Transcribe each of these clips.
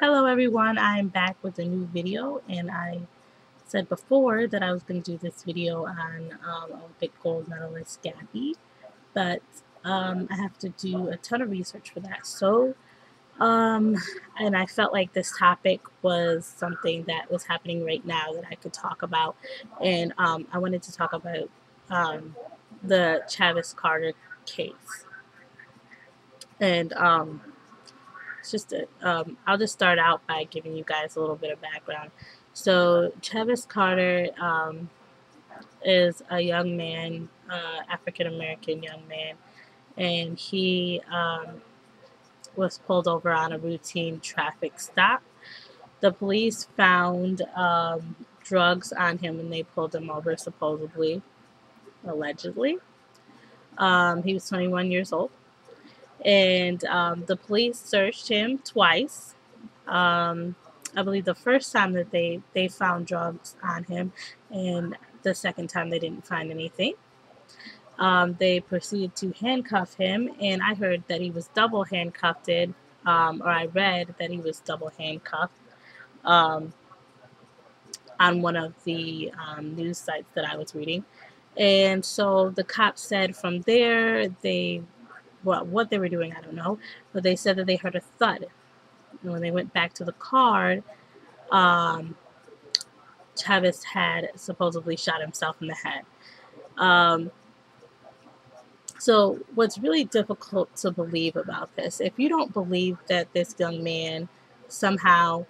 Hello everyone, I'm back with a new video, and I said before that I was going to do this video on Olympic gold medalist Gabby, but I have to do a ton of research for that. Um, and I felt like this topic was something that was happening right now that I could talk about, and I wanted to talk about um, the Chavis-Carter case. And I'll just start out by giving you guys a little bit of background. So Travis Carter is a young man, African American young man, and he was pulled over on a routine traffic stop. The police found drugs on him when they pulled him over, supposedly, allegedly. He was 21 years old, and the police searched him twice. Um, I believe the first time that they found drugs on him, and the second time they didn't find anything. They proceeded to handcuff him, and I heard that he was double handcuffed, or I read that he was double handcuffed um, on one of the news sites that I was reading. And so the cops said from there, what they were doing, I don't know, but they said that they heard a thud. And when they went back to the car, um, Chavis had supposedly shot himself in the head. Um, so, what's really difficult to believe about this, if you don't believe that this young man somehow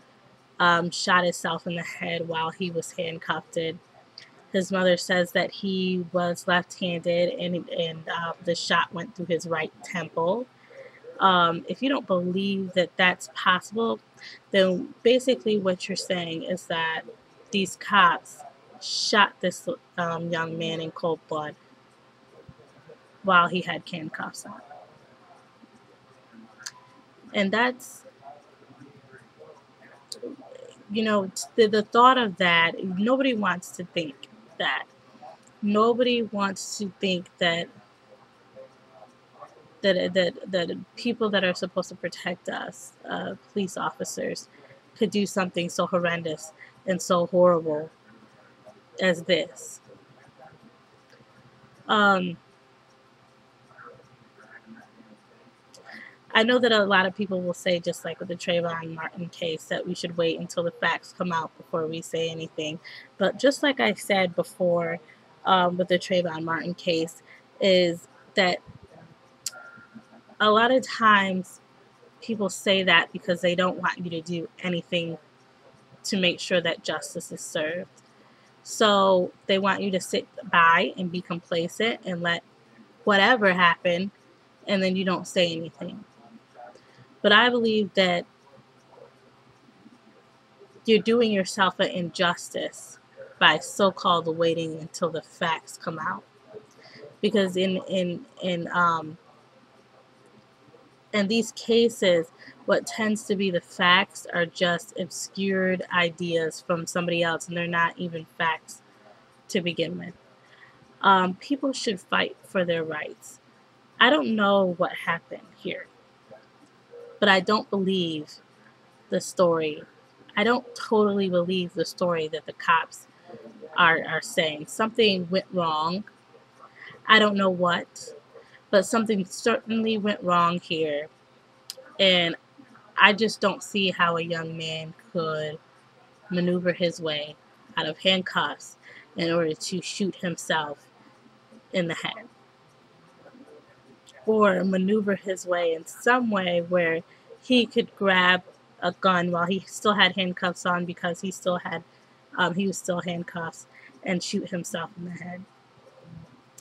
shot himself in the head while he was handcuffed, his mother says that he was left-handed, and the shot went through his right temple. If you don't believe that that's possible, then basically what you're saying is that these cops shot this young man in cold blood while he had handcuffs on. And that's, the thought of that, nobody wants to think that. Nobody wants to think that people that are supposed to protect us, police officers, could do something so horrendous and so horrible as this. Um, I know that a lot of people will say, just like with the Trayvon Martin case, that we should wait until the facts come out before we say anything. But just like I said before, with the Trayvon Martin case, is that a lot of times people say that because they don't want you to do anything to make sure that justice is served. So they want you to sit by and be complacent and let whatever happen, and then you don't say anything. But I believe that you're doing yourself an injustice by so-called waiting until the facts come out, because in these cases, what tends to be the facts are just obscured ideas from somebody else, and they're not even facts to begin with. People should fight for their rights. I don't know what happened here, but I don't believe the story. I don't totally believe the story that the cops are saying. Something went wrong. I don't know what, but something certainly went wrong here. And I just don't see how a young man could maneuver his way out of handcuffs in order to shoot himself in the head, or maneuver his way in some way where he could grab a gun while he still had handcuffs on, because he was still handcuffed, and shoot himself in the head.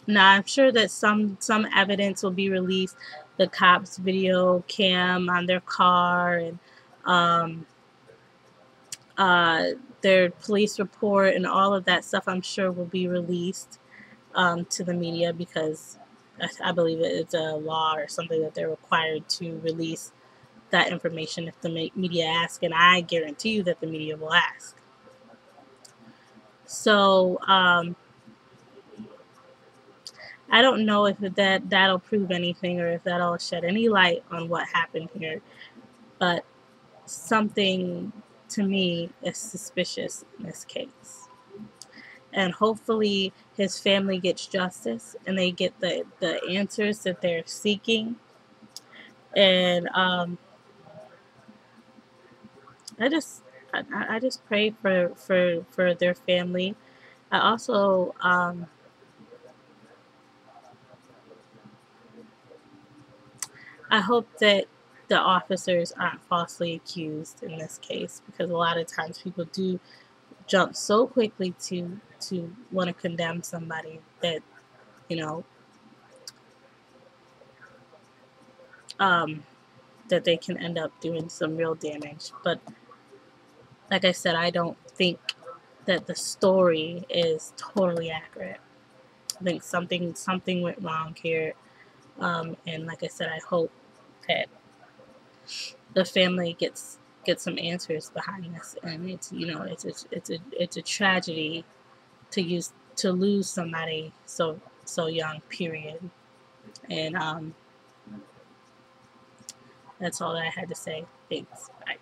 Now, I'm sure that some evidence will be released, the cops' video cam on their car, and um, uh, their police report, and all of that stuff, I'm sure, will be released to the media, because I believe it's a law or something that they're required to release that information if the media ask, and I guarantee you that the media will ask. So I don't know if that'll prove anything, or if that'll shed any light on what happened here, but something to me is suspicious in this case. And hopefully his family gets justice and they get the answers that they're seeking. And I just I just pray for their family. I also I hope that the officers aren't falsely accused in this case, because a lot of times people do jump so quickly to want to condemn somebody that, you know, um, that they can end up doing some real damage. But like I said, I don't think that the story is totally accurate. I think something went wrong here, and like I said, I hope that the family gets some answers behind this. And it's, you know, it's a tragedy to lose somebody so young. Period. And that's all that I had to say. Thanks. Bye.